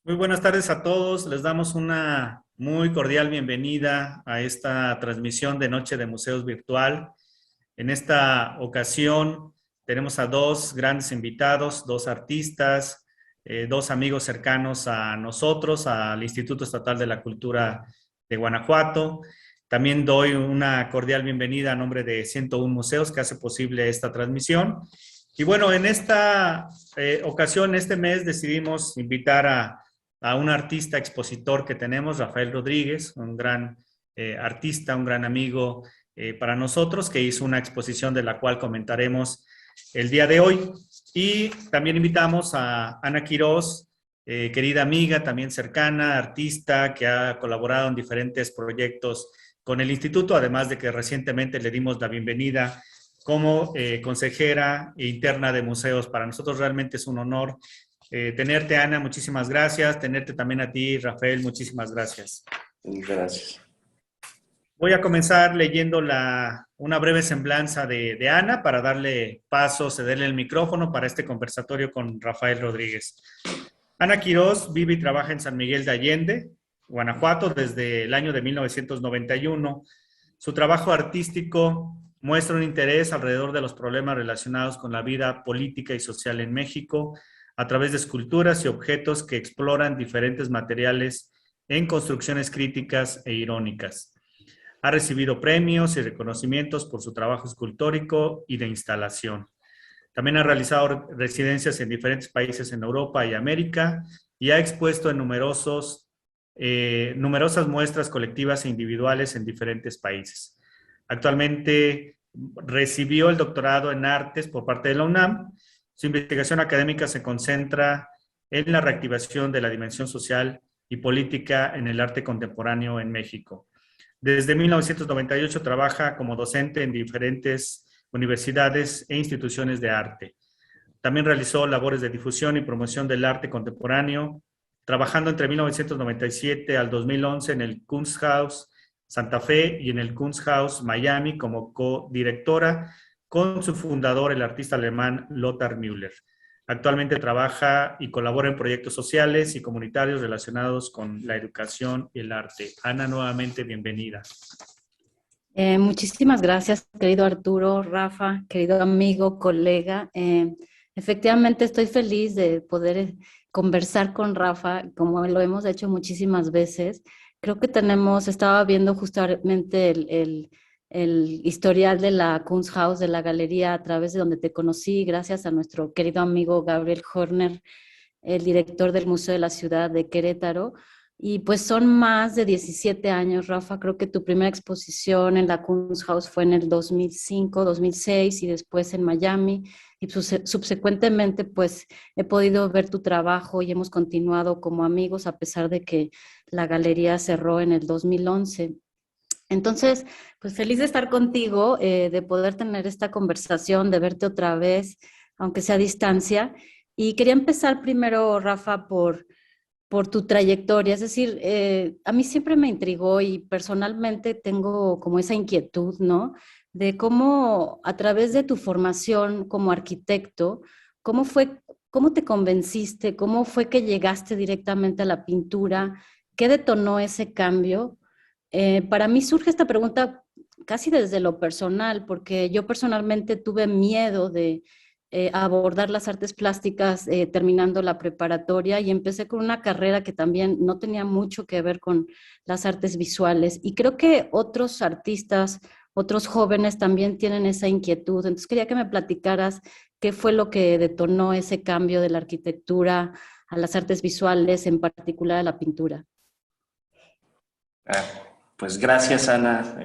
Muy buenas tardes a todos. Les damos una muy cordial bienvenida a esta transmisión de Noche de Museos Virtual. En esta ocasión tenemos a dos grandes invitados, dos artistas, dos amigos cercanos a nosotros, al Instituto Estatal de la Cultura de Guanajuato. También doy una cordial bienvenida a nombre de 101 Museos que hace posible esta transmisión. Y bueno, en esta ocasión, este mes, decidimos invitar a un artista expositor que tenemos, Rafael Rodríguez, un gran artista, un gran amigo para nosotros, que hizo una exposición de la cual comentaremos el día de hoy. Y también invitamos a Ana Quirós, querida amiga, también cercana, artista, que ha colaborado en diferentes proyectos con el instituto, además de que recientemente le dimos la bienvenida como consejera interna de museos. Para nosotros realmente es un honor tenerte, Ana, muchísimas gracias. Tenerte también a ti, Rafael, muchísimas gracias. Gracias. Voy a comenzar leyendo una breve semblanza de Ana para darle paso, cederle el micrófono para este conversatorio con Rafael Rodríguez. Ana Quirós vive y trabaja en San Miguel de Allende, Guanajuato, desde el año de 1991. Su trabajo artístico muestra un interés alrededor de los problemas relacionados con la vida política y social en México a través de esculturas y objetos que exploran diferentes materiales en construcciones críticas e irónicas. Ha recibido premios y reconocimientos por su trabajo escultórico y de instalación. También ha realizado residencias en diferentes países en Europa y América y ha expuesto en numerosas muestras colectivas e individuales en diferentes países. Actualmente recibió el doctorado en artes por parte de la UNAM. Su investigación académica se concentra en la reactivación de la dimensión social y política en el arte contemporáneo en México. Desde 1998 trabaja como docente en diferentes universidades e instituciones de arte. También realizó labores de difusión y promoción del arte contemporáneo, trabajando entre 1997 al 2011 en el Kunsthaus Santa Fe y en el Kunsthaus Miami como codirectora con su fundador, el artista alemán Lothar Müller. Actualmente trabaja y colabora en proyectos sociales y comunitarios relacionados con la educación y el arte. Ana, nuevamente bienvenida. Muchísimas gracias, querido Arturo, Rafa, querido amigo, colega. Efectivamente, estoy feliz de poder conversar con Rafa, como lo hemos hecho muchísimas veces. Creo que estaba viendo justamente el historial de la Kunsthaus, de la galería, a través de donde te conocí, gracias a nuestro querido amigo Gabriel Horner, el director del Museo de la Ciudad de Querétaro. Y pues son más de 17 años, Rafa. Creo que tu primera exposición en la Kunsthaus fue en el 2005, 2006 y después en Miami. Y subsecuentemente pues he podido ver tu trabajo y hemos continuado como amigos a pesar de que la galería cerró en el 2011. Entonces, pues feliz de estar contigo, de poder tener esta conversación, de verte otra vez, aunque sea a distancia. Y quería empezar primero, Rafa, por tu trayectoria. Es decir, a mí siempre me intrigó y personalmente tengo como esa inquietud, ¿no? De cómo a través de tu formación como arquitecto, cómo fue, cómo te convenciste, cómo fue que llegaste directamente a la pintura, qué detonó ese cambio. Para mí surge esta pregunta casi desde lo personal, porque yo personalmente tuve miedo de abordar las artes plásticas terminando la preparatoria y empecé con una carrera que también no tenía mucho que ver con las artes visuales. Y creo que otros artistas, otros jóvenes también tienen esa inquietud. Entonces quería que me platicaras qué fue lo que detonó ese cambio de la arquitectura a las artes visuales, en particular a la pintura. Ah, pues gracias, Ana.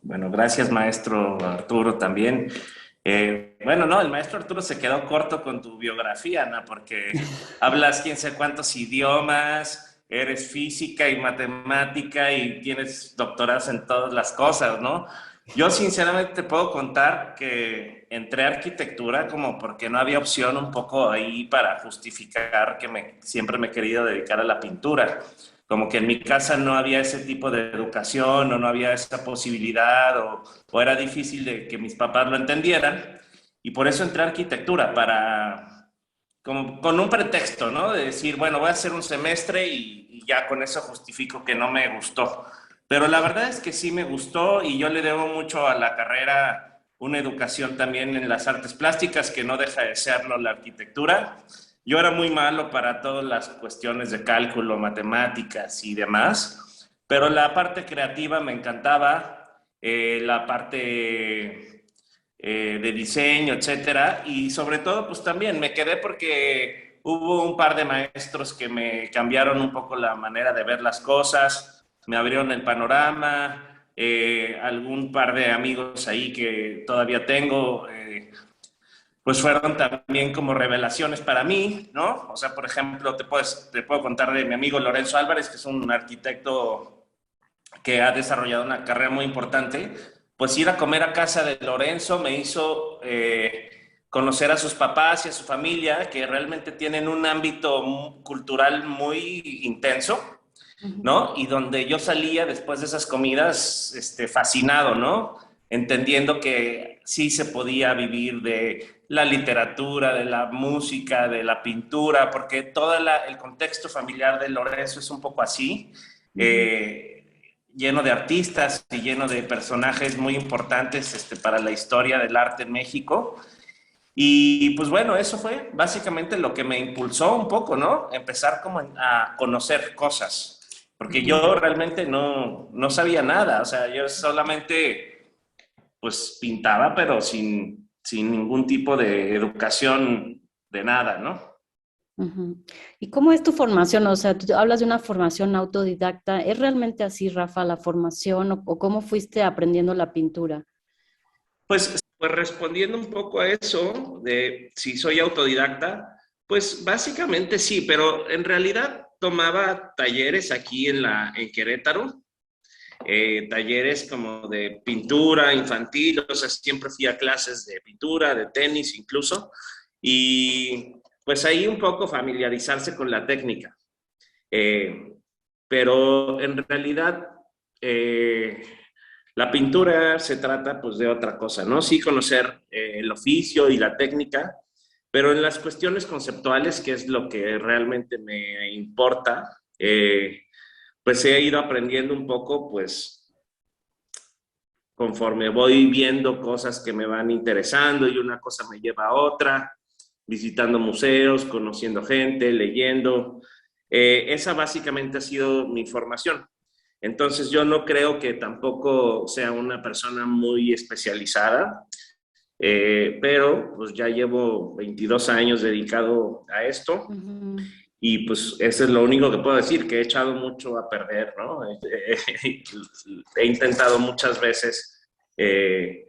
Bueno, gracias, maestro Arturo, también. Bueno, no, el maestro Arturo se quedó corto con tu biografía, Ana, porque hablas quién sé cuántos idiomas, eres física y matemática y tienes doctorados en todas las cosas, ¿no? Yo sinceramente te puedo contar que entré a arquitectura como porque no había opción un poco ahí para justificar que siempre me he querido dedicar a la pintura. Como que en mi casa no había ese tipo de educación o no había esa posibilidad o era difícil de que mis papás lo entendieran y por eso entré a arquitectura como con un pretexto, ¿no? De decir, bueno, voy a hacer un semestre y ya con eso justifico que no me gustó. Pero la verdad es que sí me gustó y yo le debo mucho a la carrera una educación también en las artes plásticas que no deja de serlo la arquitectura. Yo era muy malo para todas las cuestiones de cálculo, matemáticas y demás, pero la parte creativa me encantaba, la parte de diseño, etcétera. Y sobre todo, pues también me quedé porque hubo un par de maestros que me cambiaron un poco la manera de ver las cosas, me abrieron el panorama, algún par de amigos ahí que todavía tengo, pues fueron también como revelaciones para mí, ¿no? O sea, por ejemplo, te puedo contar de mi amigo Lorenzo Álvarez, que es un arquitecto que ha desarrollado una carrera muy importante. Pues ir a comer a casa de Lorenzo me hizo conocer a sus papás y a su familia, que realmente tienen un ámbito cultural muy intenso, Ujú. ¿no? Y donde yo salía después de esas comidas, fascinado, ¿no? Entendiendo que sí se podía vivir de la literatura, de la música, de la pintura, porque todo el contexto familiar de Lorenzo es un poco así, Ujú. lleno de artistas y lleno de personajes muy importantes para la historia del arte en México. Y pues bueno, eso fue básicamente lo que me impulsó un poco, ¿no? Empezar como a conocer cosas, porque Ujú. yo realmente no sabía nada, o sea, yo solamente pues pintaba, pero sin ningún tipo de educación de nada, ¿no? Ujú. ¿Y cómo es tu formación? O sea, tú hablas de una formación autodidacta. ¿Es realmente así, Rafa, la formación o cómo fuiste aprendiendo la pintura? Pues respondiendo un poco a eso, de si soy autodidacta, pues básicamente sí, pero en realidad tomaba talleres aquí en Querétaro, talleres como de pintura infantil, o sea, siempre fui a clases de pintura, de tenis incluso, y pues ahí un poco familiarizarse con la técnica. Eh, pero en realidad eh, la pintura se trata pues de otra cosa, ¿no? Sí conocer el oficio y la técnica, pero en las cuestiones conceptuales, que es lo que realmente me importa, pues he ido aprendiendo un poco, pues conforme voy viendo cosas que me van interesando y una cosa me lleva a otra, visitando museos, conociendo gente, leyendo. Esa básicamente ha sido mi formación. Entonces yo no creo que tampoco sea una persona muy especializada, pero pues ya llevo 22 años dedicado a esto Ujú. y pues eso es lo único que puedo decir, que he echado mucho a perder, ¿no? He intentado muchas veces eh,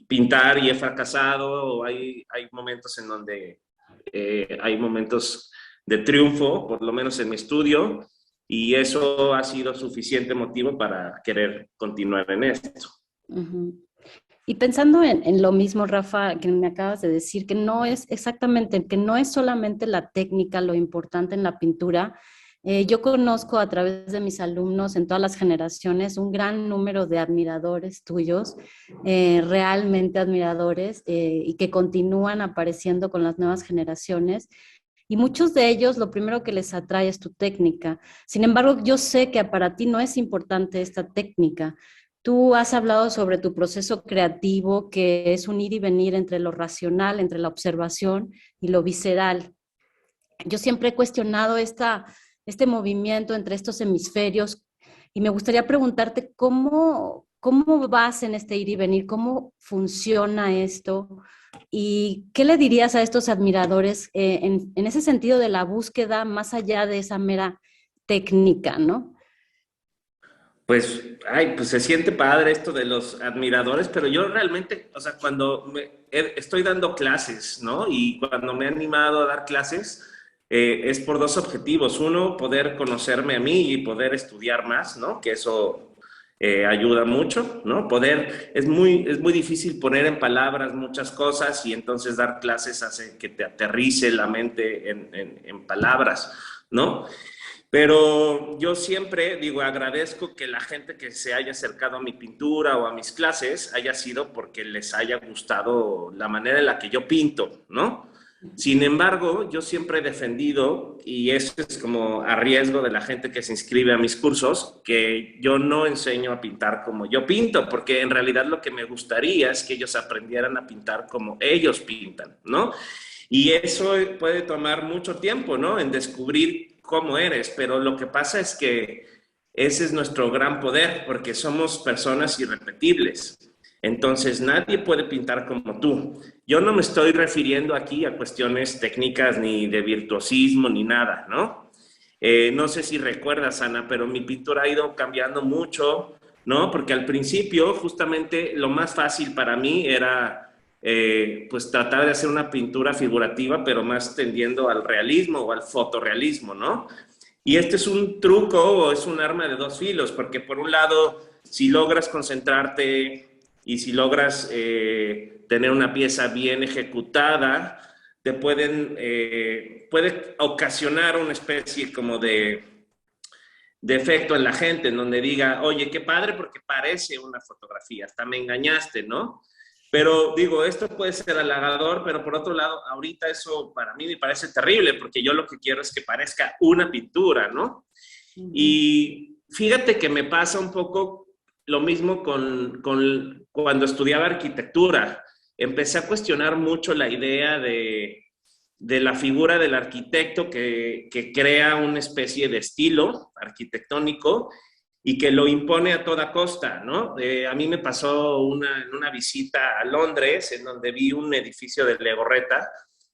pintar y he fracasado, hay momentos en donde hay momentos de triunfo, por lo menos en mi estudio, y eso ha sido suficiente motivo para querer continuar en esto. Ujú. Y pensando en lo mismo, Rafa, que me acabas de decir, que no es exactamente, que no es solamente la técnica lo importante en la pintura. Yo conozco a través de mis alumnos en todas las generaciones un gran número de admiradores tuyos, realmente admiradores, y que continúan apareciendo con las nuevas generaciones. Y muchos de ellos lo primero que les atrae es tu técnica. Sin embargo, yo sé que para ti no es importante esta técnica. Tú has hablado sobre tu proceso creativo, que es un ir y venir entre lo racional, entre la observación y lo visceral. Yo siempre he cuestionado este movimiento entre estos hemisferios y me gustaría preguntarte cómo vas en este ir y venir, cómo funciona esto y qué le dirías a estos admiradores en ese sentido de la búsqueda más allá de esa mera técnica, ¿no? Pues, ay, pues se siente padre esto de los admiradores, pero yo realmente, o sea, cuando estoy dando clases, ¿no? Y cuando me he animado a dar clases, es por dos objetivos. Uno, poder conocerme a mí y poder estudiar más, ¿no? Que eso ayuda mucho, ¿no? Es muy difícil poner en palabras muchas cosas y entonces dar clases hace que te aterrice la mente en palabras, ¿no? Pero yo siempre digo, agradezco que la gente que se haya acercado a mi pintura o a mis clases haya sido porque les haya gustado la manera en la que yo pinto, ¿no? Sin embargo, yo siempre he defendido, y eso es como a riesgo de la gente que se inscribe a mis cursos, que yo no enseño a pintar como yo pinto, porque en realidad lo que me gustaría es que ellos aprendieran a pintar como ellos pintan, ¿no? Y eso puede tomar mucho tiempo, ¿no? En descubrir cómo eres, pero lo que pasa es que ese es nuestro gran poder, porque somos personas irrepetibles. Entonces, nadie puede pintar como tú. Yo no me estoy refiriendo aquí a cuestiones técnicas ni de virtuosismo ni nada, ¿no? No sé si recuerdas, Ana, pero mi pintura ha ido cambiando mucho, ¿no? Porque al principio, justamente, lo más fácil para mí era, pues, tratar de hacer una pintura figurativa, pero más tendiendo al realismo o al fotorrealismo, ¿no? Y este es un truco o es un arma de dos filos, porque por un lado, si logras concentrarte y si logras tener una pieza bien ejecutada, te puede ocasionar una especie como de efecto en la gente, en donde diga, oye, qué padre porque parece una fotografía, hasta me engañaste, ¿no? Pero digo, esto puede ser halagador, pero por otro lado, ahorita eso para mí me parece terrible, porque yo lo que quiero es que parezca una pintura, ¿no? Y fíjate que me pasa un poco lo mismo con cuando estudiaba arquitectura. Empecé a cuestionar mucho la idea de la figura del arquitecto que crea una especie de estilo arquitectónico y que lo impone a toda costa, ¿no? A mí me pasó en una visita a Londres, en donde vi un edificio de Legorreta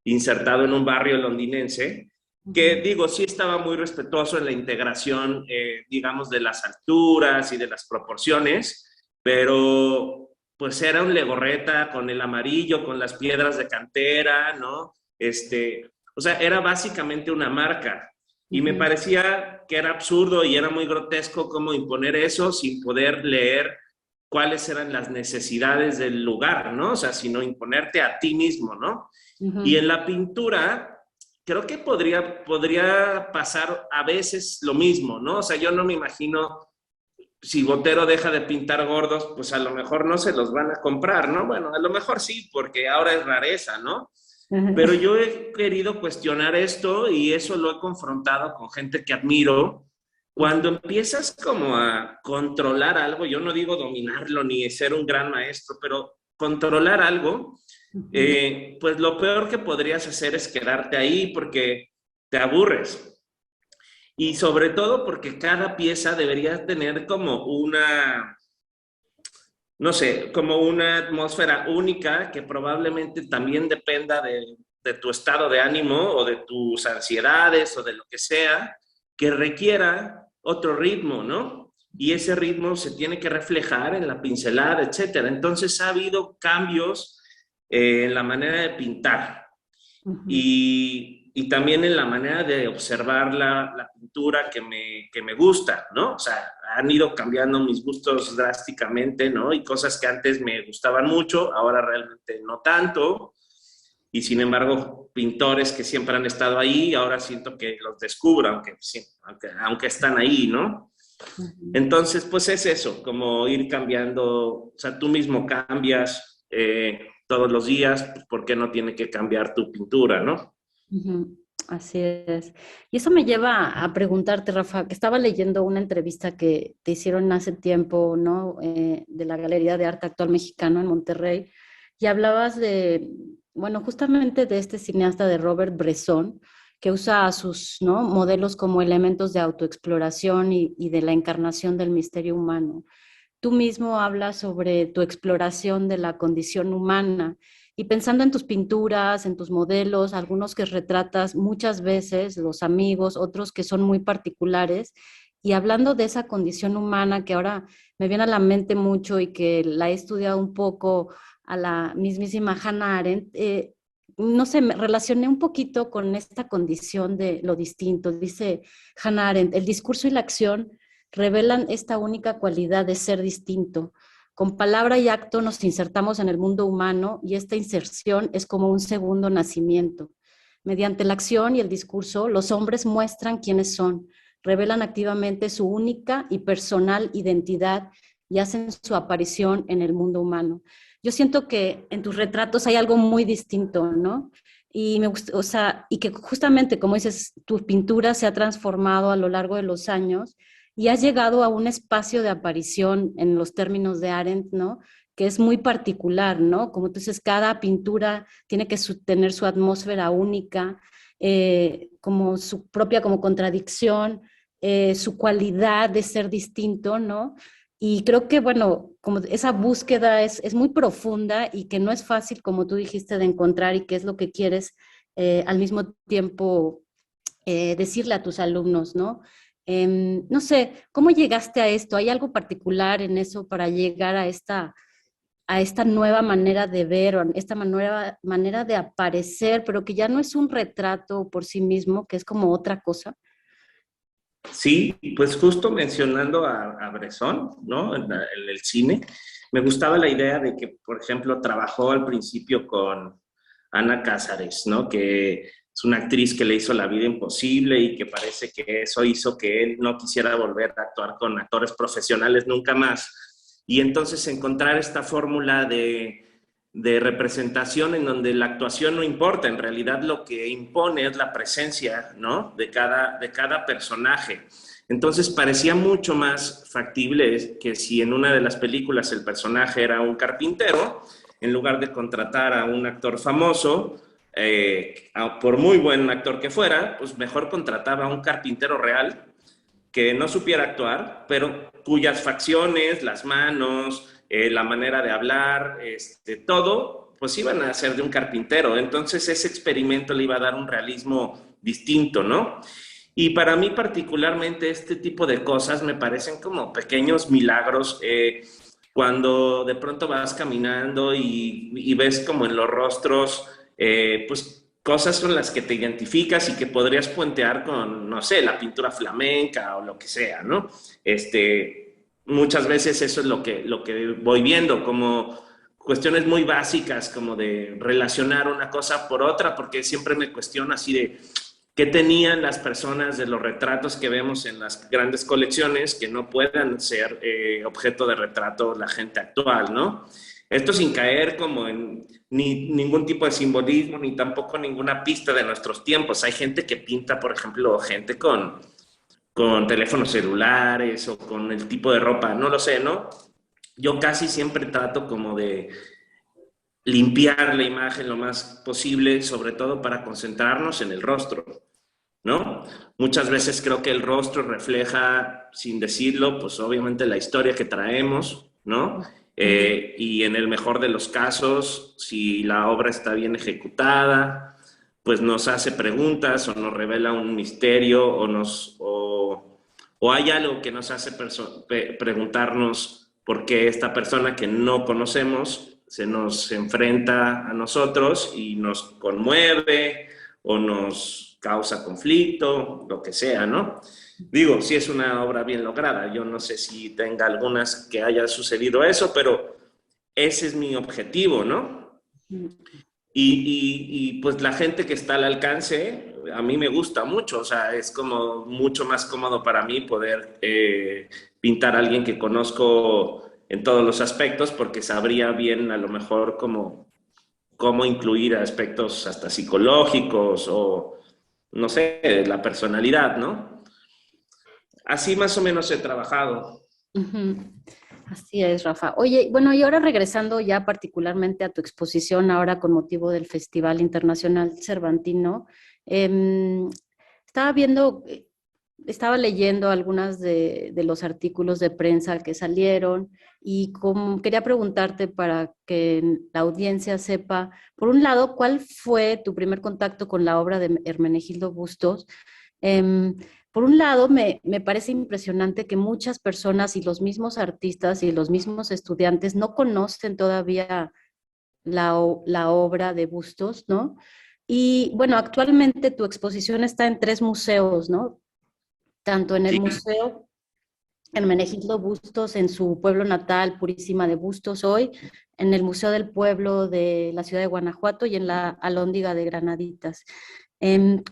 insertado en un barrio londinense, que digo, sí estaba muy respetuoso en la integración, digamos, de las alturas y de las proporciones, pero pues era un Legorreta con el amarillo, con las piedras de cantera, ¿no? O sea, era básicamente una marca. Y me parecía que era absurdo y era muy grotesco cómo imponer eso sin poder leer cuáles eran las necesidades del lugar, ¿no? O sea, sino imponerte a ti mismo, ¿no? Y en la pintura, creo que podría pasar a veces lo mismo, ¿no? O sea, yo no me imagino si Botero deja de pintar gordos, pues a lo mejor no se los van a comprar, ¿no? Bueno, a lo mejor sí, porque ahora es rareza, ¿no? Pero yo he querido cuestionar esto y eso lo he confrontado con gente que admiro. Cuando empiezas como a controlar algo, yo no digo dominarlo ni ser un gran maestro, pero controlar algo, pues lo peor que podrías hacer es quedarte ahí porque te aburres. Y sobre todo porque cada pieza debería tener como una, no sé, como una atmósfera única que probablemente también dependa de tu estado de ánimo o de tus ansiedades o de lo que sea, que requiera otro ritmo, ¿no? Y ese ritmo se tiene que reflejar en la pincelada, etcétera. Entonces ha habido cambios en la manera de pintar y también en la manera de observar la pintura que me gusta, ¿no? O sea, han ido cambiando mis gustos drásticamente, ¿no? Y cosas que antes me gustaban mucho, ahora realmente no tanto. Y sin embargo, pintores que siempre han estado ahí, ahora siento que los descubro, aunque están ahí, ¿no? Entonces, pues es eso, como ir cambiando, o sea, tú mismo cambias todos los días, pues, ¿por qué no tiene que cambiar tu pintura, no? Así es. Y eso me lleva a preguntarte, Rafa, que estaba leyendo una entrevista que te hicieron hace tiempo, ¿no? De la Galería de Arte Actual Mexicano en Monterrey, y hablabas de, bueno, justamente de este cineasta de Robert Bresson, que usa a sus, ¿no?, modelos como elementos de autoexploración y de la encarnación del misterio humano. Tú mismo hablas sobre tu exploración de la condición humana y pensando en tus pinturas, en tus modelos, algunos que retratas muchas veces, los amigos, otros que son muy particulares, y hablando de esa condición humana que ahora me viene a la mente mucho y que la he estudiado un poco a la mismísima Hannah Arendt, no sé, me relacioné un poquito con esta condición de lo distinto. Dice Hannah Arendt, el discurso y la acción revelan esta única cualidad de ser distinto. Con palabra y acto nos insertamos en el mundo humano y esta inserción es como un segundo nacimiento. Mediante la acción y el discurso, los hombres muestran quiénes son, revelan activamente su única y personal identidad y hacen su aparición en el mundo humano. Yo siento que en tus retratos hay algo muy distinto, ¿no? Y me gusta, o sea, y que justamente, como dices, tu pintura se ha transformado a lo largo de los años y has llegado a un espacio de aparición en los términos de Arendt, ¿no? Que es muy particular, ¿no? Como tú dices, cada pintura tiene que tener su atmósfera única, como su propia como contradicción, su cualidad de ser distinto, ¿no? Y creo que, bueno, como esa búsqueda es muy profunda y que no es fácil, como tú dijiste, de encontrar y qué es lo que quieres al mismo tiempo decirle a tus alumnos, ¿no? No sé, ¿cómo llegaste a esto? ¿Hay algo particular en eso para llegar a esta nueva manera de ver o esta nueva manera de aparecer, pero que ya no es un retrato por sí mismo, que es como otra cosa? Sí, pues justo mencionando a Bresson, ¿no? En el cine, me gustaba la idea de que, por ejemplo, trabajó al principio con Ana Cázares, ¿no? Que es una actriz que le hizo la vida imposible y que parece que eso hizo que él no quisiera volver a actuar con actores profesionales nunca más. Y entonces encontrar esta fórmula de representación en donde la actuación no importa, en realidad lo que impone es la presencia, ¿no? De cada personaje. Entonces parecía mucho más factible que si en una de las películas el personaje era un carpintero, en lugar de contratar a un actor famoso, por muy buen actor que fuera, pues mejor contrataba a un carpintero real que no supiera actuar, pero cuyas facciones, las manos, la manera de hablar, todo, pues iban a ser de un carpintero. Entonces ese experimento le iba a dar un realismo distinto, ¿no? Y para mí particularmente este tipo de cosas me parecen como pequeños milagros. Cuando de pronto vas caminando y ves como en los rostros, pues cosas con las que te identificas y que podrías puentear con, no sé, la pintura flamenca o lo que sea, ¿no? Muchas veces eso es lo que voy viendo, como cuestiones muy básicas, como de relacionar una cosa por otra, porque siempre me cuestiono así de qué tenían las personas de los retratos que vemos en las grandes colecciones que no puedan ser objeto de retrato la gente actual, ¿no? Esto sin caer como en ningún tipo de simbolismo, ni tampoco ninguna pista de nuestros tiempos. Hay gente que pinta, por ejemplo, gente con teléfonos celulares o con el tipo de ropa, no lo sé, ¿no? Yo casi siempre trato como de limpiar la imagen lo más posible, sobre todo para concentrarnos en el rostro, ¿no? Muchas veces creo que el rostro refleja, sin decirlo, pues obviamente la historia que traemos, ¿no? Y en el mejor de los casos, si la obra está bien ejecutada, pues nos hace preguntas o nos revela un misterio o hay algo que nos hace preguntarnos por qué esta persona que no conocemos se nos enfrenta a nosotros y nos conmueve o nos causa conflicto, lo que sea, ¿no? Digo, sí es una obra bien lograda, yo no sé si tenga algunas que haya sucedido eso, pero ese es mi objetivo, ¿no? Pues la gente que está al alcance, a mí me gusta mucho, o sea, es como mucho más cómodo para mí poder pintar a alguien que conozco en todos los aspectos porque sabría bien a lo mejor cómo incluir aspectos hasta psicológicos o, no sé, la personalidad, ¿no? Así más o menos he trabajado. Ujú. Así es, Rafa. Oye, bueno, y ahora regresando ya particularmente a tu exposición, ahora con motivo del Festival Internacional Cervantino, em, estaba viendo, estaba leyendo algunas de los artículos de prensa que salieron y quería preguntarte para que la audiencia sepa, por un lado, ¿cuál fue tu primer contacto con la obra de Hermenegildo Bustos? Em, por un lado, me parece impresionante que muchas personas y los mismos artistas y los mismos estudiantes no conocen todavía la obra de Bustos, ¿no? Y bueno, actualmente tu exposición está en 3 museos, ¿no? Tanto en el Sí, Museo Hermenegildo Bustos en su pueblo natal, Purísima de Bustos hoy, en el Museo del Pueblo de la ciudad de Guanajuato y en la Alhóndiga de Granaditas.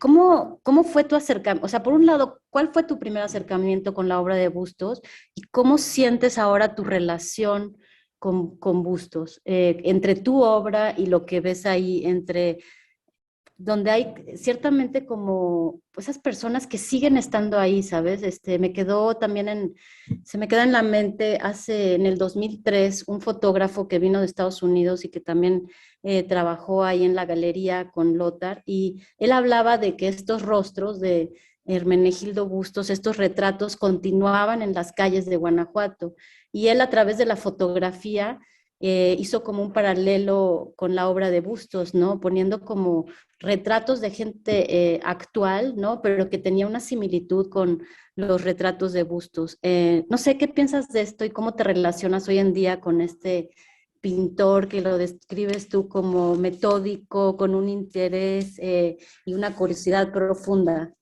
¿Cómo fue tu acercamiento? O sea, por un lado, ¿cuál fue tu primer acercamiento con la obra de Bustos y cómo sientes ahora tu relación con Bustos, entre tu obra y lo que ves ahí, entre donde hay ciertamente como pues, esas personas que siguen estando ahí, ¿sabes? Me quedó también se me queda en la mente en el 2003, un fotógrafo que vino de Estados Unidos y que también trabajó ahí en la galería con Lothar, y él hablaba de que estos rostros de Hermenegildo Bustos, estos retratos continuaban en las calles de Guanajuato, y él a través de la fotografía hizo como un paralelo con la obra de Bustos, ¿no? Poniendo como retratos de gente actual, ¿no? Pero que tenía una similitud con los retratos de Bustos. No sé qué piensas de esto y cómo te relacionas hoy en día con este pintor que lo describes tú como metódico, con un interés y una curiosidad profunda.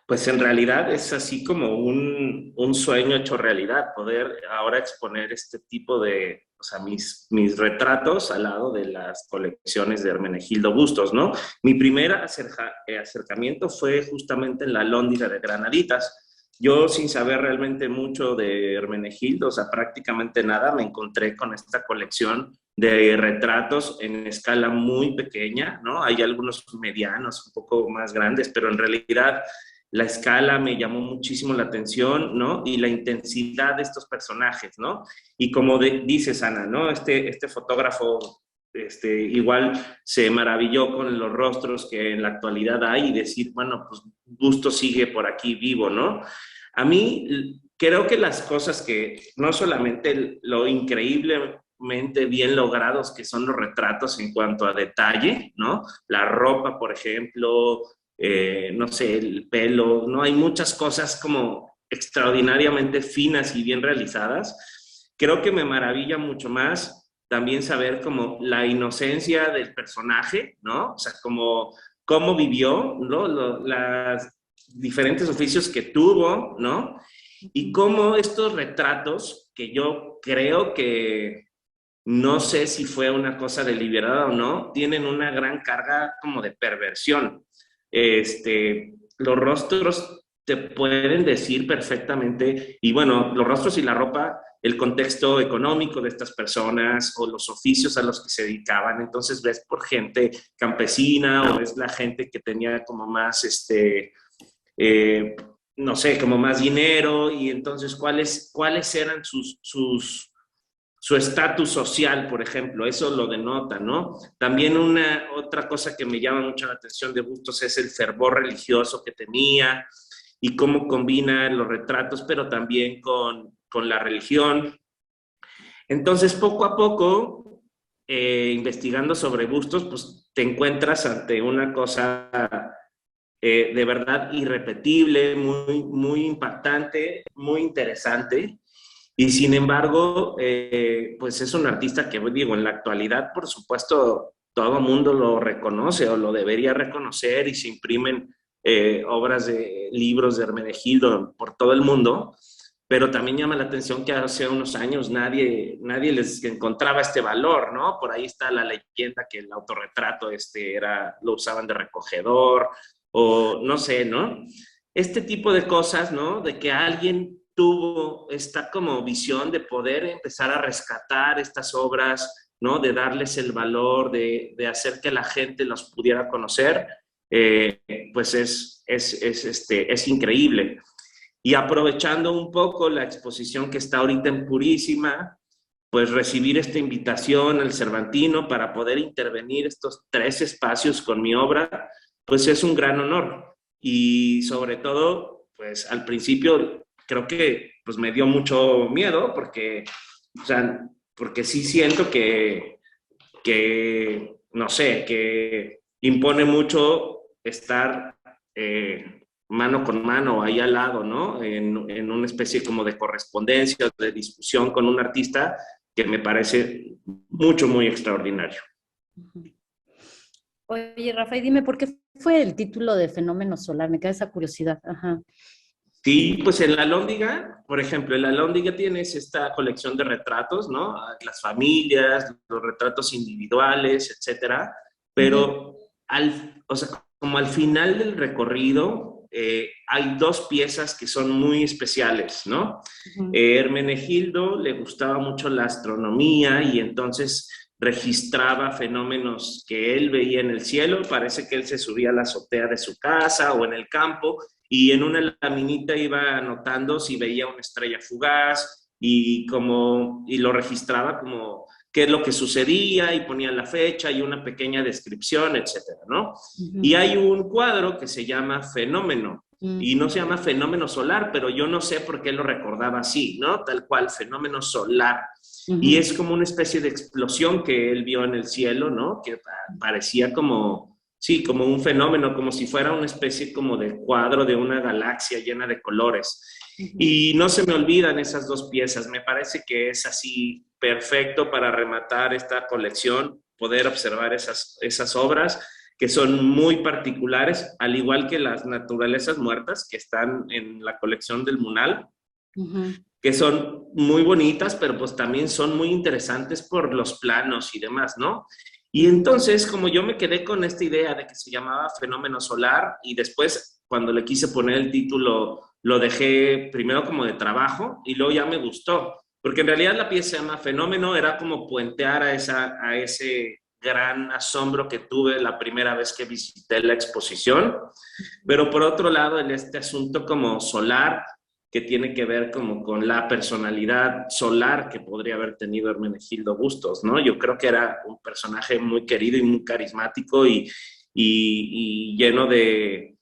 Pues en realidad es así como un sueño hecho realidad, poder ahora exponer este tipo de, o sea, mis retratos al lado de las colecciones de Hermenegildo Bustos, ¿no? Mi primer acercamiento fue justamente en la Alhóndiga de Granaditas. Yo, sin saber realmente mucho de Hermenegildo, o sea, prácticamente nada, me encontré con esta colección de retratos en escala muy pequeña, ¿no? Hay algunos medianos, un poco más grandes, pero en realidad la escala me llamó muchísimo la atención, ¿no? Y la intensidad de estos personajes, ¿no? Y como dices, Ana, ¿no? Este fotógrafo igual se maravilló con los rostros que en la actualidad hay y decir, bueno, pues Busto sigue por aquí vivo, ¿no? A mí creo que las cosas que, no solamente lo increíblemente bien logrados que son los retratos en cuanto a detalle, ¿no? La ropa, por ejemplo, no sé, el pelo, ¿no? Hay muchas cosas como extraordinariamente finas y bien realizadas. Creo que me maravilla mucho más también saber como la inocencia del personaje, ¿no? O sea, como cómo vivió, ¿no? Las diferentes oficios que tuvo, ¿no? Y cómo estos retratos, que yo creo que no sé si fue una cosa deliberada o no, tienen una gran carga como de perversión. Los rostros te pueden decir perfectamente, y bueno, los rostros y la ropa, el contexto económico de estas personas o los oficios a los que se dedicaban. Entonces ves por gente campesina o ves la gente que tenía como más, eh, no sé, como más dinero, y entonces cuáles eran su estatus social, por ejemplo, eso lo denota, ¿no? También otra cosa que me llama mucho la atención de Bustos es el fervor religioso que tenía y cómo combina los retratos, pero también con la religión. Entonces, poco a poco, investigando sobre Bustos, pues te encuentras ante una cosa de verdad irrepetible, muy, muy impactante, muy interesante. Y sin embargo, pues es un artista que, digo, en la actualidad, por supuesto, todo el mundo lo reconoce o lo debería reconocer y se imprimen obras de libros de Hermenegildo por todo el mundo, pero también llama la atención que hace unos años nadie les encontraba este valor, ¿no? Por ahí está la leyenda que el autorretrato lo usaban de recogedor o no sé, ¿no? Este tipo de cosas, ¿no? De que alguien tuvo esta como visión de poder empezar a rescatar estas obras, ¿no? De darles el valor, de hacer que la gente los pudiera conocer, pues es increíble. Y aprovechando un poco la exposición que está ahorita en Purísima, pues recibir esta invitación al Cervantino para poder intervenir estos 3 espacios con mi obra, pues es un gran honor. Y sobre todo, pues al principio creo que pues me dio mucho miedo porque, o sea, porque sí siento no sé, que impone mucho estar mano con mano ahí al lado, ¿no? En una especie como de correspondencia, de discusión con un artista que me parece muy extraordinario. Oye, Rafa, y dime, ¿por qué fue el título de Fenómeno Solar? Me queda esa curiosidad. Ajá. Sí, pues en la Alhóndiga, por ejemplo, en la Alhóndiga tienes esta colección de retratos, ¿no? Las familias, los retratos individuales, etcétera, pero o sea, como al final del recorrido hay 2 piezas que son muy especiales, ¿no? Hermenegildo le gustaba mucho la astronomía y entonces registraba fenómenos que él veía en el cielo. Parece que él se subía a la azotea de su casa o en el campo y en una laminita iba anotando si veía una estrella fugaz y lo registraba como qué es lo que sucedía y ponía la fecha y una pequeña descripción, etcétera, ¿no? Y hay un cuadro que se llama Fenómeno, y no se llama fenómeno solar, pero yo no sé por qué lo recordaba así, ¿no? Tal cual, fenómeno solar. Y es como una especie de explosión que él vio en el cielo, ¿no? Que parecía como, sí, como un fenómeno, como si fuera una especie como de cuadro de una galaxia llena de colores. Y no se me olvidan esas dos piezas. Me parece que es así perfecto para rematar esta colección, poder observar esas obras que son muy particulares, al igual que las naturalezas muertas que están en la colección del Munal, que son muy bonitas, pero pues también son muy interesantes por los planos y demás, ¿no? Y entonces, como yo me quedé con esta idea de que se llamaba Fenómeno Solar, y después, cuando le quise poner el título, lo dejé primero como de trabajo, y luego ya me gustó, porque en realidad la pieza se llama Fenómeno, era como puentear a ese gran asombro que tuve la primera vez que visité la exposición, pero por otro lado, en este asunto como solar, que tiene que ver como con la personalidad solar que podría haber tenido Hermenegildo Bustos, ¿no? Yo creo que era un personaje muy querido y muy carismático y lleno de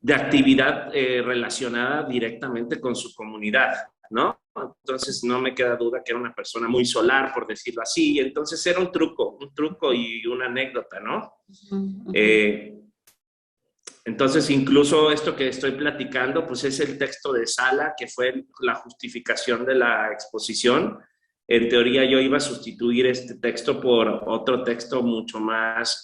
actividad relacionada directamente con su comunidad, ¿no? Entonces no me queda duda que era una persona muy solar, por decirlo así, y entonces era un truco y una anécdota, ¿no? Entonces, incluso esto que estoy platicando, pues es el texto de Sala, que fue la justificación de la exposición. En teoría yo iba a sustituir este texto por otro texto mucho más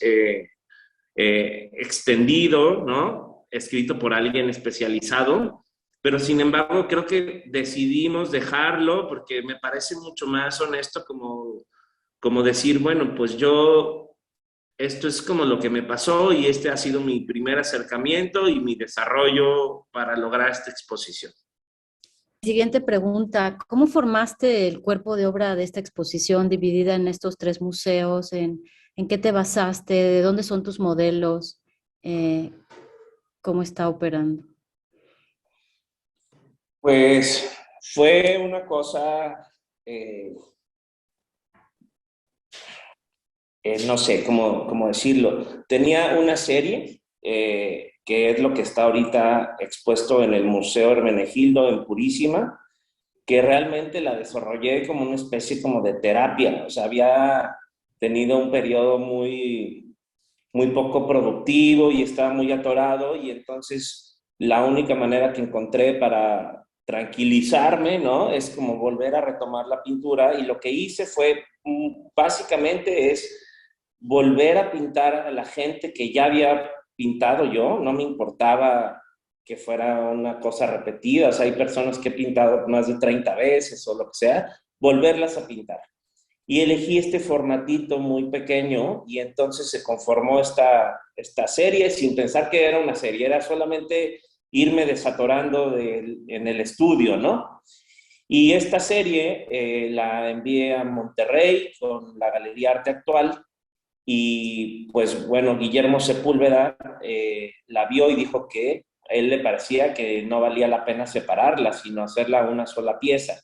extendido, ¿no? Escrito por alguien especializado, pero sin embargo creo que decidimos dejarlo porque me parece mucho más honesto como decir, bueno, pues esto es como lo que me pasó y este ha sido mi primer acercamiento y mi desarrollo para lograr esta exposición. Siguiente pregunta, ¿cómo formaste el cuerpo de obra de esta exposición dividida en estos 3 museos? ¿En qué te basaste? ¿De dónde son tus modelos? ¿Cómo está operando? Pues fue una cosa, no sé cómo decirlo. Tenía una serie que es lo que está ahorita expuesto en el Museo Hermenegildo en Purísima, que realmente la desarrollé como una especie como de terapia. O sea, había tenido un periodo muy poco productivo y estaba muy atorado, y entonces la única manera que encontré para tranquilizarme, ¿no? Es como volver a retomar la pintura, y lo que hice fue, básicamente es volver a pintar a la gente que ya había pintado yo. No me importaba que fuera una cosa repetida. O sea, hay personas que he pintado más de 30 veces o lo que sea, volverlas a pintar. Y elegí este formatito muy pequeño, y entonces se conformó esta serie sin pensar que era una serie, era solamente irme desatorando en el estudio, ¿no? Y esta serie la envié a Monterrey con la Galería Arte Actual, y pues bueno, Guillermo Sepúlveda la vio y dijo que a él le parecía que no valía la pena separarla, sino hacerla una sola pieza.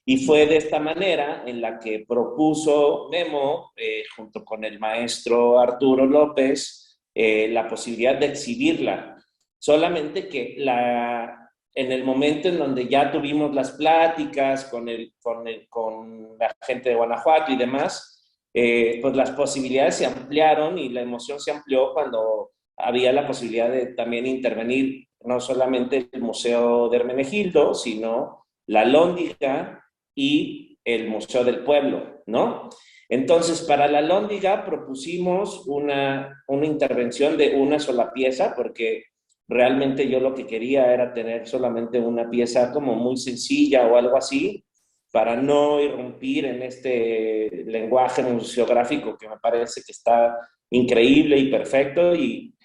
Y fue de esta manera en la que propuso Memo, junto con el maestro Arturo López, la posibilidad de exhibirla. Solamente que en el momento en donde ya tuvimos las pláticas con la gente de Guanajuato y demás, pues las posibilidades se ampliaron y la emoción se amplió cuando había la posibilidad de también intervenir no solamente el Museo de Hermenegildo, sino la Lóndiga y el Museo del Pueblo, ¿no? Entonces, para la Lóndiga propusimos una intervención de una sola pieza, porque realmente yo lo que quería era tener solamente una pieza como muy sencilla o algo así, para no irrumpir en este lenguaje museográfico que me parece que está increíble y perfecto, y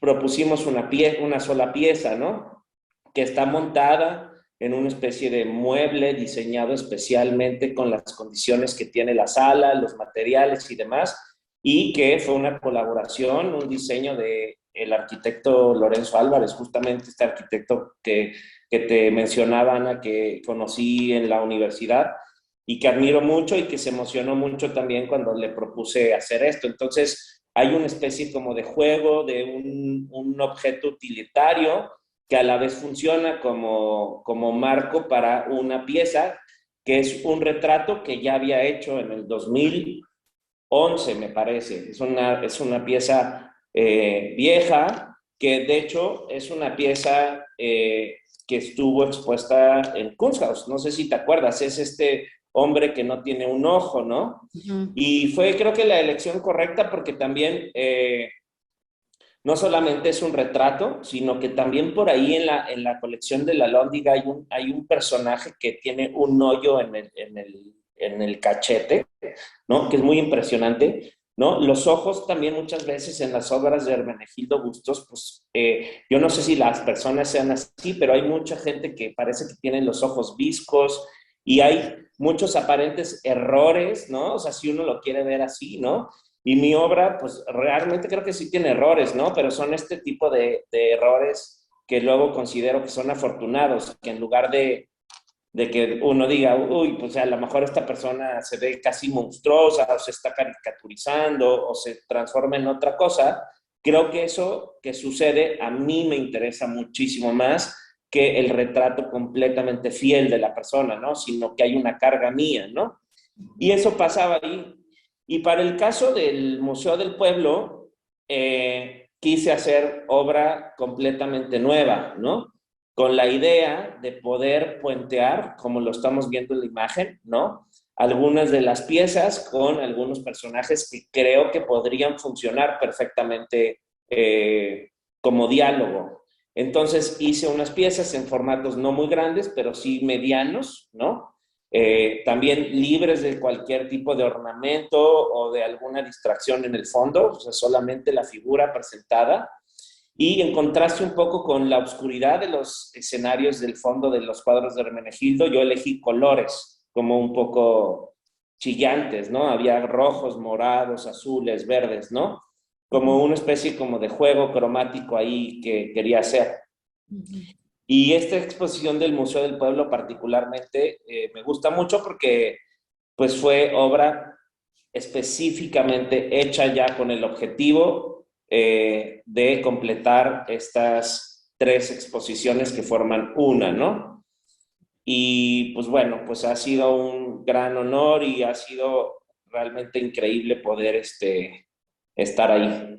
propusimos una sola pieza, ¿no? Que está montada en una especie de mueble diseñado especialmente con las condiciones que tiene la sala, los materiales y demás, y que fue una colaboración, un diseño de el arquitecto Lorenzo Álvarez, justamente este arquitecto que te mencionaba, Ana, que conocí en la universidad y que admiro mucho y que se emocionó mucho también cuando le propuse hacer esto. Entonces, hay una especie como de juego, de un objeto utilitario que a la vez funciona como marco para una pieza, que es un retrato que ya había hecho en el 2011, me parece. Es una pieza vieja, que de hecho es una pieza que estuvo expuesta en Kunsthaus. No sé si te acuerdas, es este hombre que no tiene un ojo, ¿no? Ujú. Y fue, creo que, la elección correcta porque también no solamente es un retrato, sino que también por ahí en la colección de la Lóndiga hay un personaje que tiene un hoyo en el cachete, ¿no? Que es muy impresionante, ¿no? Los ojos también muchas veces en las obras de Hermenegildo Bustos, pues yo no sé si las personas sean así, pero hay mucha gente que parece que tienen los ojos viscos y hay muchos aparentes errores, ¿no? O sea, si uno lo quiere ver así, ¿no? Y mi obra, pues realmente creo que sí tiene errores, ¿no? Pero son este tipo de errores que luego considero que son afortunados, que en lugar de que uno diga, uy, pues a lo mejor esta persona se ve casi monstruosa, o se está caricaturizando, o se transforma en otra cosa, creo que eso que sucede a mí me interesa muchísimo más que el retrato completamente fiel de la persona, ¿no? Sino que hay una carga mía, ¿no? Y eso pasaba ahí. Y para el caso del Museo del Pueblo, quise hacer obra completamente nueva, ¿no? Con la idea de poder puentear, como lo estamos viendo en la imagen, ¿no? Algunas de las piezas con algunos personajes que creo que podrían funcionar perfectamente como diálogo. Entonces hice unas piezas en formatos no muy grandes, pero sí medianos, ¿no? También libres de cualquier tipo de ornamento o de alguna distracción en el fondo, o sea, solamente la figura presentada. Y en contraste un poco con la oscuridad de los escenarios del fondo de los cuadros de Hermenegildo, yo elegí colores como un poco chillantes, ¿no? Había rojos, morados, azules, verdes, ¿no? Como una especie como de juego cromático ahí que quería hacer. Ujú. Y esta exposición del Museo del Pueblo particularmente me gusta mucho porque pues fue obra específicamente hecha ya con el objetivo de completar estas tres exposiciones que forman una, ¿no? Y pues bueno, pues ha sido un gran honor y ha sido realmente increíble poder estar ahí.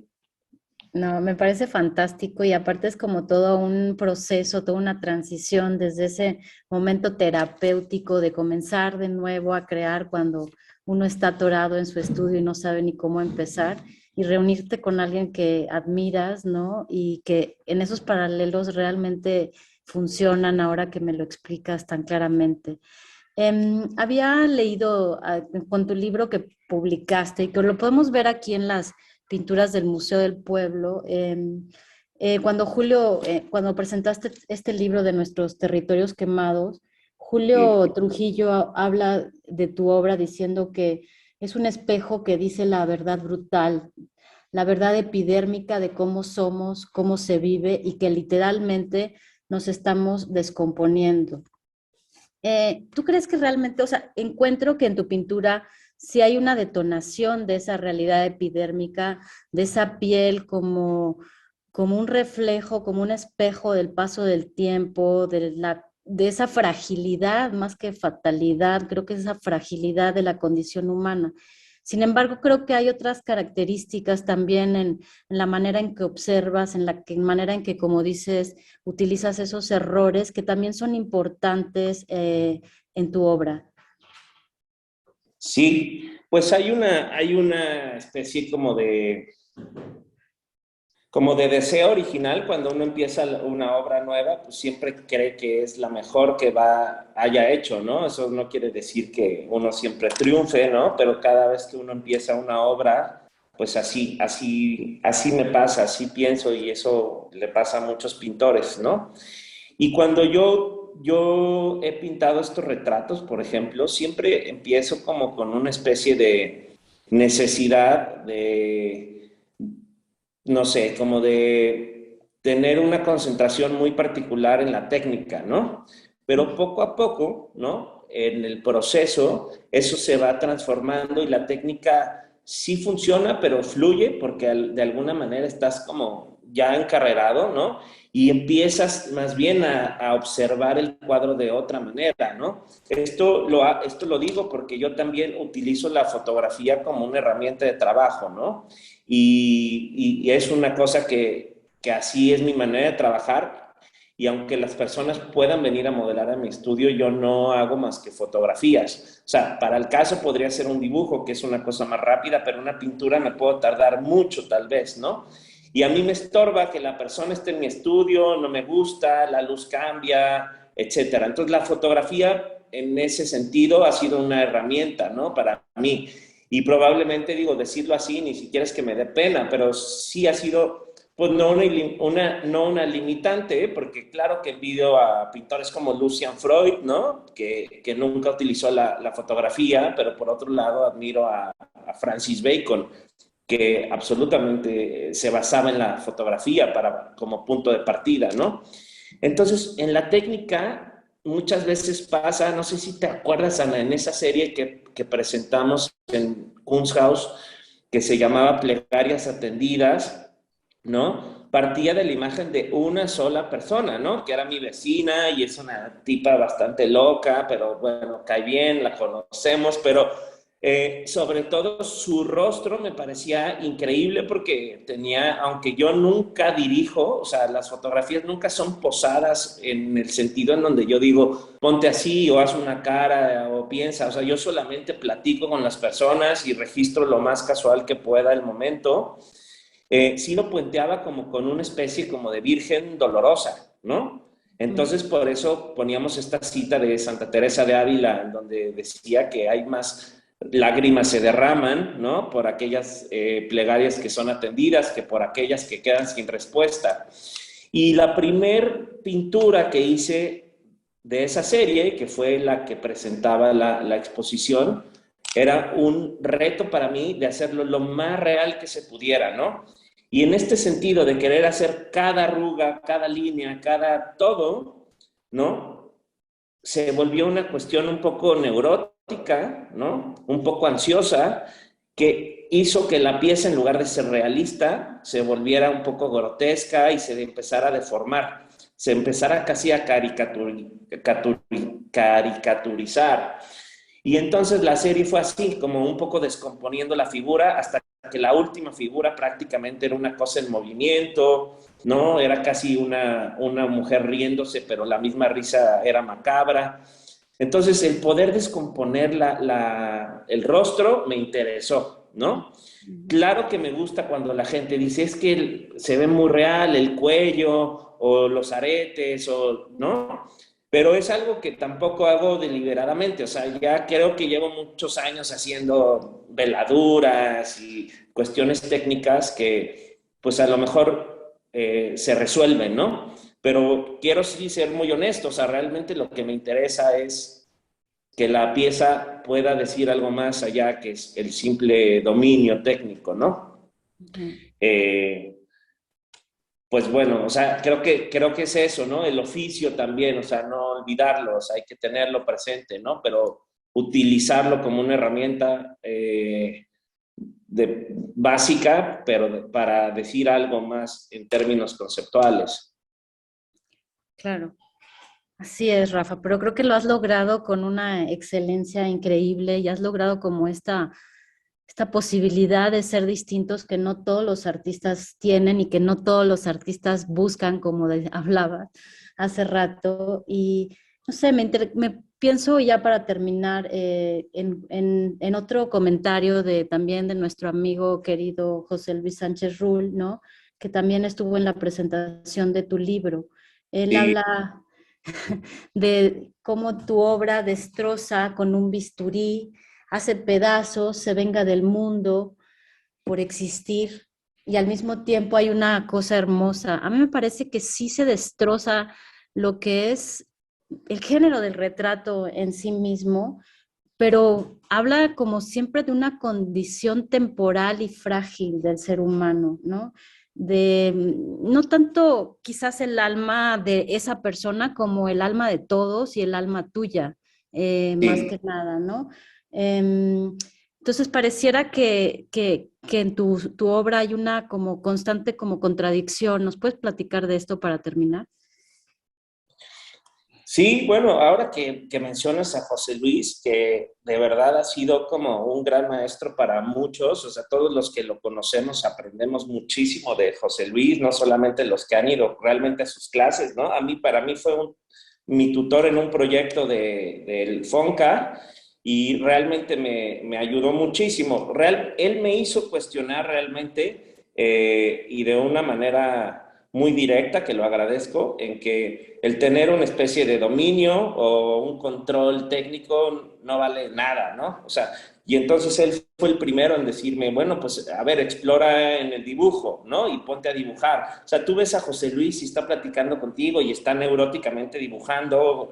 No, me parece fantástico y aparte es como todo un proceso, toda una transición desde ese momento terapéutico de comenzar de nuevo a crear cuando uno está atorado en su estudio y no sabe ni cómo empezar y reunirte con alguien que admiras, ¿no? Y que en esos paralelos realmente funcionan ahora que me lo explicas tan claramente. Había leído con tu libro que publicaste y que lo podemos ver aquí en las pinturas del Museo del Pueblo. Cuando Julio, cuando presentaste este libro de nuestros territorios quemados, Sí. Julio Trujillo habla de tu obra diciendo que es un espejo que dice la verdad brutal, la verdad epidérmica de cómo somos, cómo se vive y que literalmente nos estamos descomponiendo. ¿Tú crees que realmente, o sea, encuentro que en tu pintura sí hay una detonación de esa realidad epidérmica, de esa piel como un reflejo, como un espejo del paso del tiempo, de esa fragilidad, más que fatalidad, creo que es esa fragilidad de la condición humana? Sin embargo, creo que hay otras características también en la manera en que observas, manera en que, como dices, utilizas esos errores que también son importantes en tu obra. Sí, pues hay una especie como de deseo original cuando uno empieza una obra nueva, pues siempre cree que es la mejor que haya hecho, ¿no? Eso no quiere decir que uno siempre triunfe, ¿no? Pero cada vez que uno empieza una obra, pues así me pasa, así pienso y eso le pasa a muchos pintores, ¿no? Y cuando yo yo he pintado estos retratos, por ejemplo, siempre empiezo como con una especie de necesidad de, no sé, como de tener una concentración muy particular en la técnica, ¿no? Pero poco a poco, ¿no? En el proceso, eso se va transformando y la técnica sí funciona, pero fluye porque de alguna manera estás como ya encarrerado, ¿no? Y empiezas más bien a observar el cuadro de otra manera, ¿no? Esto lo digo porque yo también utilizo la fotografía como una herramienta de trabajo, ¿no? Y es una cosa que así es mi manera de trabajar. Y aunque las personas puedan venir a modelar a mi estudio, yo no hago más que fotografías. O sea, para el caso podría ser un dibujo, que es una cosa más rápida, pero una pintura me puedo tardar mucho, tal vez, ¿no? Y a mí me estorba que la persona esté en mi estudio, no me gusta, la luz cambia, etcétera. Entonces, la fotografía en ese sentido ha sido una herramienta, ¿no? Para mí. Y probablemente, digo, decirlo así, ni siquiera es que me dé pena, pero sí ha sido, pues no no una limitante, ¿eh? Porque claro que envidio a pintores como Lucian Freud, ¿no? Que nunca utilizó la fotografía, pero por otro lado admiro a Francis Bacon, que absolutamente se basaba en la fotografía como punto de partida, ¿no? Entonces, en la técnica muchas veces pasa, no sé si te acuerdas, Ana, en esa serie que presentamos en Kunsthaus, que se llamaba Plegarias Atendidas, ¿no? Partía de la imagen de una sola persona, ¿no? Que era mi vecina y es una tipa bastante loca, pero bueno, cae bien, la conocemos, pero sobre todo su rostro me parecía increíble porque tenía, aunque yo nunca dirijo, o sea, las fotografías nunca son posadas en el sentido en donde yo digo, ponte así o haz una cara o piensa, o sea, yo solamente platico con las personas y registro lo más casual que pueda el momento. Sí lo puenteaba como con una especie como de virgen dolorosa, ¿no? Entonces, por eso poníamos esta cita de Santa Teresa de Ávila, en donde decía que hay más lágrimas se derraman, ¿no? Por aquellas plegarias que son atendidas que por aquellas que quedan sin respuesta. Y la primer pintura que hice de esa serie, que fue la que presentaba la exposición, era un reto para mí de hacerlo lo más real que se pudiera, ¿no? Y en este sentido de querer hacer cada arruga, cada línea, cada todo, ¿no? Se volvió una cuestión un poco neurótica, ¿no? Un poco ansiosa, que hizo que la pieza, en lugar de ser realista, se volviera un poco grotesca y se empezara a deformar, se empezara casi a caricaturizar. Y entonces la serie fue así, como un poco descomponiendo la figura hasta que la última figura prácticamente era una cosa en movimiento, ¿no? Era casi una mujer riéndose, pero la misma risa era macabra. Entonces el poder descomponer el rostro me interesó, ¿no? Claro que me gusta cuando la gente dice, es que se ve muy real el cuello o los aretes, o, ¿no? Pero es algo que tampoco hago deliberadamente, o sea, ya creo que llevo muchos años haciendo veladuras y cuestiones técnicas que pues a lo mejor se resuelven, ¿no? Pero quiero sí ser muy honesto, o sea, realmente lo que me interesa es que la pieza pueda decir algo más allá que es el simple dominio técnico, ¿no? Ujú. Eh, pues bueno, o sea, creo que es eso, ¿no? El oficio también, o sea, no olvidarlo, o sea, hay que tenerlo presente, ¿no? Pero utilizarlo como una herramienta básica, pero para decir algo más en términos conceptuales. Claro. Así es, Rafa, pero creo que lo has logrado con una excelencia increíble y has logrado como esta posibilidad de ser distintos que no todos los artistas tienen y que no todos los artistas buscan, como hablaba hace rato. Y no sé, me pienso ya para terminar en otro comentario también de nuestro amigo querido José Luis Sánchez Rull, ¿no? Que también estuvo en la presentación de tu libro. Él Sí, habla de cómo tu obra destroza con un bisturí, hace pedazos, se venga del mundo por existir y al mismo tiempo hay una cosa hermosa. A mí me parece que sí se destroza lo que es el género del retrato en sí mismo, pero habla como siempre de una condición temporal y frágil del ser humano, ¿no? De no tanto quizás el alma de esa persona como el alma de todos y el alma tuya, más que Sí. nada, ¿no? Entonces pareciera que en tu obra hay una como constante como contradicción. ¿Nos puedes platicar de esto para terminar? Sí, bueno, ahora que mencionas a José Luis, que de verdad ha sido como un gran maestro para muchos, o sea, todos los que lo conocemos aprendemos muchísimo de José Luis, no solamente los que han ido realmente a sus clases, ¿no? Para mí fue mi tutor en un proyecto del FONCA y realmente me ayudó muchísimo. Él me hizo cuestionar realmente y de una manera muy directa, que lo agradezco, en que el tener una especie de dominio o un control técnico no vale nada, ¿no? O sea, y entonces él fue el primero en decirme, bueno, pues a ver, explora en el dibujo, ¿no? Y ponte a dibujar. O sea, tú ves a José Luis y está platicando contigo y está neuróticamente dibujando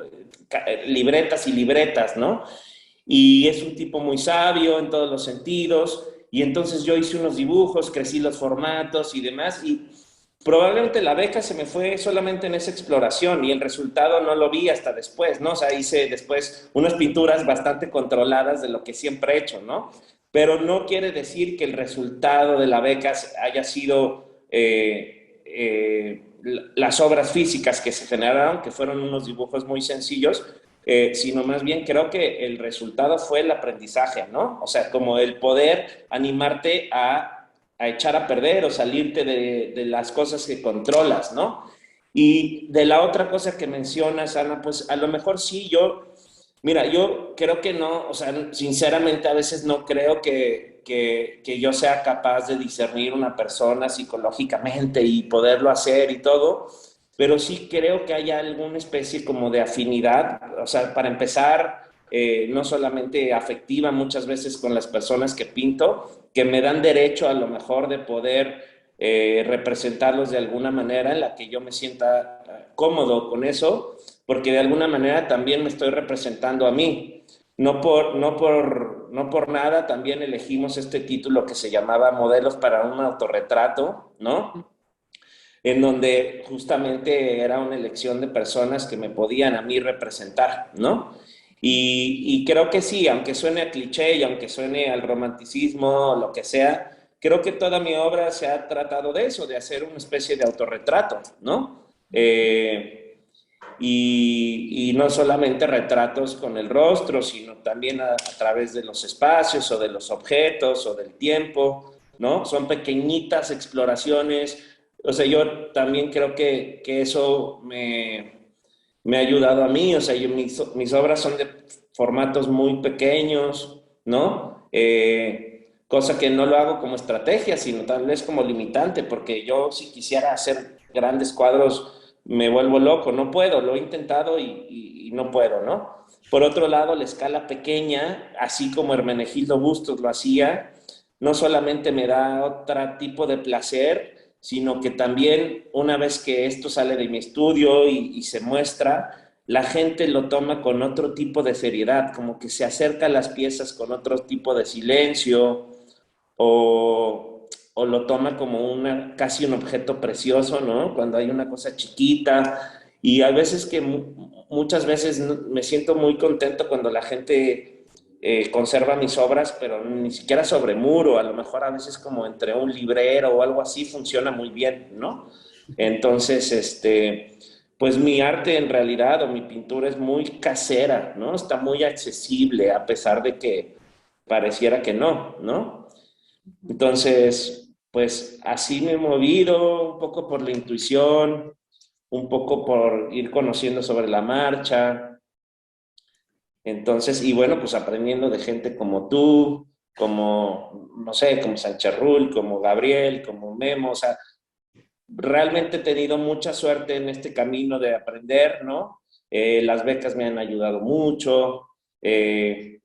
libretas y libretas, ¿no? Y es un tipo muy sabio en todos los sentidos. Y entonces yo hice unos dibujos, crecí los formatos y demás, y probablemente la beca se me fue solamente en esa exploración y el resultado no lo vi hasta después, ¿no? O sea, hice después unas pinturas bastante controladas de lo que siempre he hecho, ¿no? Pero no quiere decir que el resultado de la beca haya sido las obras físicas que se generaron, que fueron unos dibujos muy sencillos, sino más bien creo que el resultado fue el aprendizaje, ¿no? O sea, como el poder animarte a echar a perder o salirte de las cosas que controlas, ¿no? Y de la otra cosa que mencionas, Ana, pues a lo mejor sí, mira, yo creo que no, o sea, sinceramente a veces no creo que yo sea capaz de discernir una persona psicológicamente y poderlo hacer y todo, pero sí creo que hay alguna especie como de afinidad, o sea, para empezar, no solamente afectiva muchas veces con las personas que pinto, que me dan derecho a lo mejor de poder representarlos de alguna manera en la que yo me sienta cómodo con eso, porque de alguna manera también me estoy representando a mí. No por nada también elegimos este título que se llamaba Modelos para un autorretrato, ¿no? En donde justamente era una elección de personas que me podían a mí representar, ¿no? Y creo que sí, aunque suene a cliché y aunque suene al romanticismo o lo que sea, creo que toda mi obra se ha tratado de eso, de hacer una especie de autorretrato, ¿no? Y no solamente retratos con el rostro, sino también a través de los espacios o de los objetos o del tiempo, ¿no? Son pequeñitas exploraciones. O sea, yo también creo que eso me ha ayudado a mí. O sea, mis obras son de formatos muy pequeños, ¿no? Cosa que no lo hago como estrategia, sino tal vez como limitante, porque yo si quisiera hacer grandes cuadros me vuelvo loco, no puedo, lo he intentado y no puedo, ¿no? Por otro lado, la escala pequeña, así como Hermenegildo Bustos lo hacía, no solamente me da otro tipo de placer, sino que también una vez que esto sale de mi estudio y se muestra, la gente lo toma con otro tipo de seriedad, como que se acerca a las piezas con otro tipo de silencio o lo toma como casi un objeto precioso, ¿no? Cuando hay una cosa chiquita. Y hay veces que, muchas veces me siento muy contento cuando la gente conserva mis obras, pero ni siquiera sobre muro, a lo mejor a veces como entre un librero o algo así funciona muy bien, ¿no? Entonces, pues mi arte en realidad o mi pintura es muy casera, ¿no? Está muy accesible a pesar de que pareciera que no, ¿no? Entonces, pues así me he movido un poco por la intuición, un poco por ir conociendo sobre la marcha. Entonces, y bueno, pues aprendiendo de gente como tú, como, no sé, como Sancharrul, como Gabriel, como Memo. O sea, realmente he tenido mucha suerte en este camino de aprender, ¿no? Las becas me han ayudado mucho. En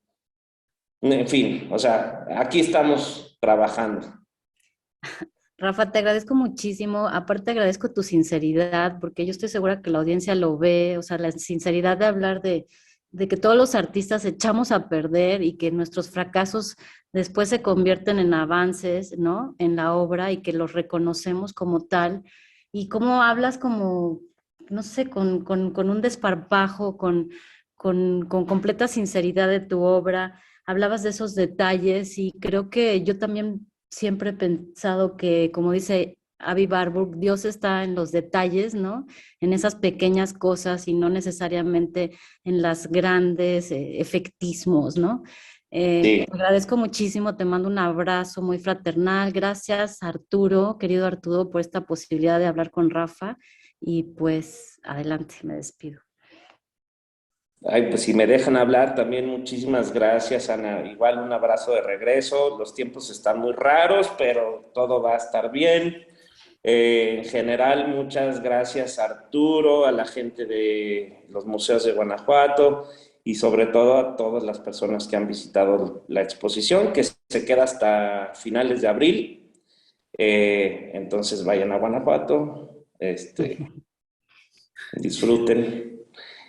fin, o sea, aquí estamos trabajando. Rafa, te agradezco muchísimo. Aparte, agradezco tu sinceridad, porque yo estoy segura que la audiencia lo ve, o sea, la sinceridad de hablar de que todos los artistas echamos a perder y que nuestros fracasos después se convierten en avances, ¿no? En la obra y que los reconocemos como tal. Y cómo hablas como, no sé, con un desparpajo, con completa sinceridad de tu obra. Hablabas de esos detalles y creo que yo también siempre he pensado que, como dice Avi Warburg, Dios está en los detalles, ¿no? En esas pequeñas cosas y no necesariamente en las grandes efectismos, ¿no? Sí. Te agradezco muchísimo, te mando un abrazo muy fraternal. Gracias, Arturo, querido Arturo, por esta posibilidad de hablar con Rafa. Y pues adelante, me despido. Ay, pues si me dejan hablar, también muchísimas gracias, Ana. Igual un abrazo de regreso. Los tiempos están muy raros, pero todo va a estar bien. En general, muchas gracias a Arturo, a la gente de los museos de Guanajuato y sobre todo a todas las personas que han visitado la exposición, que se queda hasta finales de abril. Entonces vayan a Guanajuato, disfruten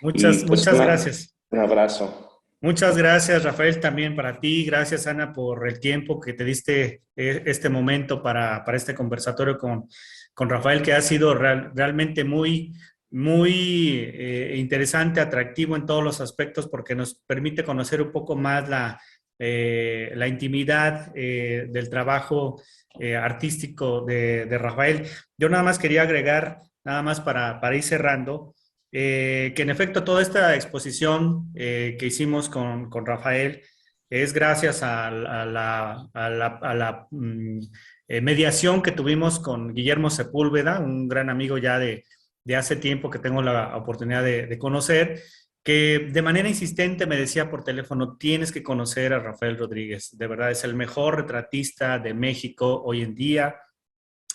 y pues Muchas gracias. un abrazo. Muchas gracias, Rafael, también para ti. Gracias, Ana, por el tiempo que te diste este momento para este conversatorio con Rafael, que ha sido realmente muy interesante, atractivo en todos los aspectos, porque nos permite conocer un poco más la intimidad del trabajo artístico de Rafael. Yo nada más quería agregar, nada más para ir cerrando, que en efecto toda esta exposición que hicimos con Rafael es gracias a la mediación que tuvimos con Guillermo Sepúlveda, un gran amigo ya de hace tiempo que tengo la oportunidad de conocer, que de manera insistente me decía por teléfono: tienes que conocer a Rafael Rodríguez, de verdad es el mejor retratista de México hoy en día.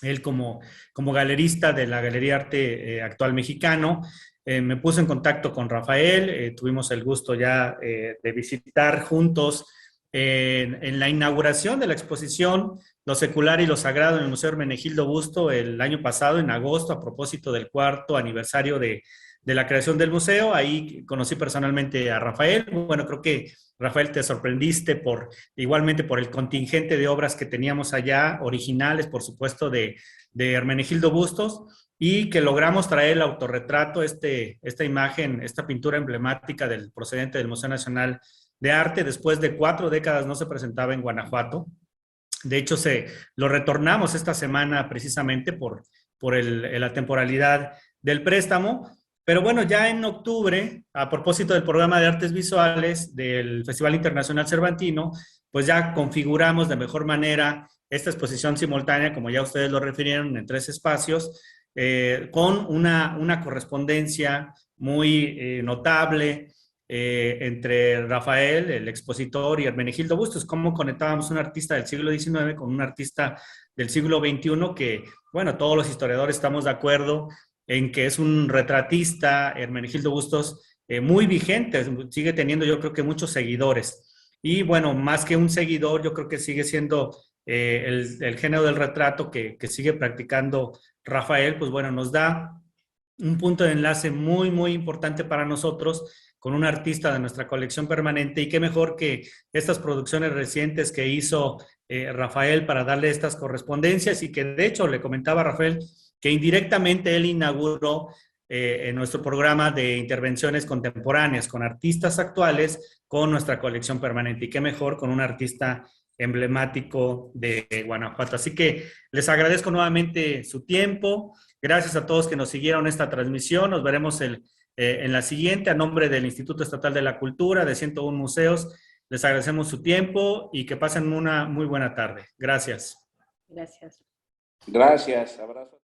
Él como galerista de la Galería Arte Actual Mexicano, me puse en contacto con Rafael, tuvimos el gusto ya de visitar juntos en la inauguración de la exposición Lo Secular y lo Sagrado en el Museo Hermenegildo Busto el año pasado, en agosto, a propósito del 4º aniversario de la creación del museo. Ahí conocí personalmente a Rafael. Bueno, creo que Rafael, te sorprendiste igualmente por el contingente de obras que teníamos allá, originales, por supuesto, de Hermenegildo Bustos, y que logramos traer el autorretrato, esta imagen, esta pintura emblemática procedente del Museo Nacional de Arte. Después de 4 décadas no se presentaba en Guanajuato. De hecho, lo retornamos esta semana precisamente por la temporalidad del préstamo. Pero bueno, ya en octubre, a propósito del programa de artes visuales del Festival Internacional Cervantino, pues ya configuramos de mejor manera esta exposición simultánea, como ya ustedes lo refirieron, en 3 espacios, con una correspondencia muy notable entre Rafael, el expositor, y Hermenegildo Bustos. Cómo conectábamos un artista del siglo XIX con un artista del siglo XXI que, bueno, todos los historiadores estamos de acuerdo en que es un retratista, Hermenegildo Bustos, muy vigente, sigue teniendo, yo creo que, muchos seguidores. Y bueno, más que un seguidor, yo creo que sigue siendo el género del retrato que sigue practicando Rafael. Pues bueno, nos da un punto de enlace muy importante para nosotros con un artista de nuestra colección permanente, y qué mejor que estas producciones recientes que hizo Rafael para darle estas correspondencias, y que de hecho le comentaba a Rafael que indirectamente él inauguró en nuestro programa de intervenciones contemporáneas con artistas actuales con nuestra colección permanente, y qué mejor con un artista emblemático de Guanajuato. Así que les agradezco nuevamente su tiempo. Gracias a todos que nos siguieron esta transmisión. Nos veremos en la siguiente. A nombre del Instituto Estatal de la Cultura, de 101 Museos, les agradecemos su tiempo y que pasen una muy buena tarde. Gracias. Gracias. Gracias, abrazo.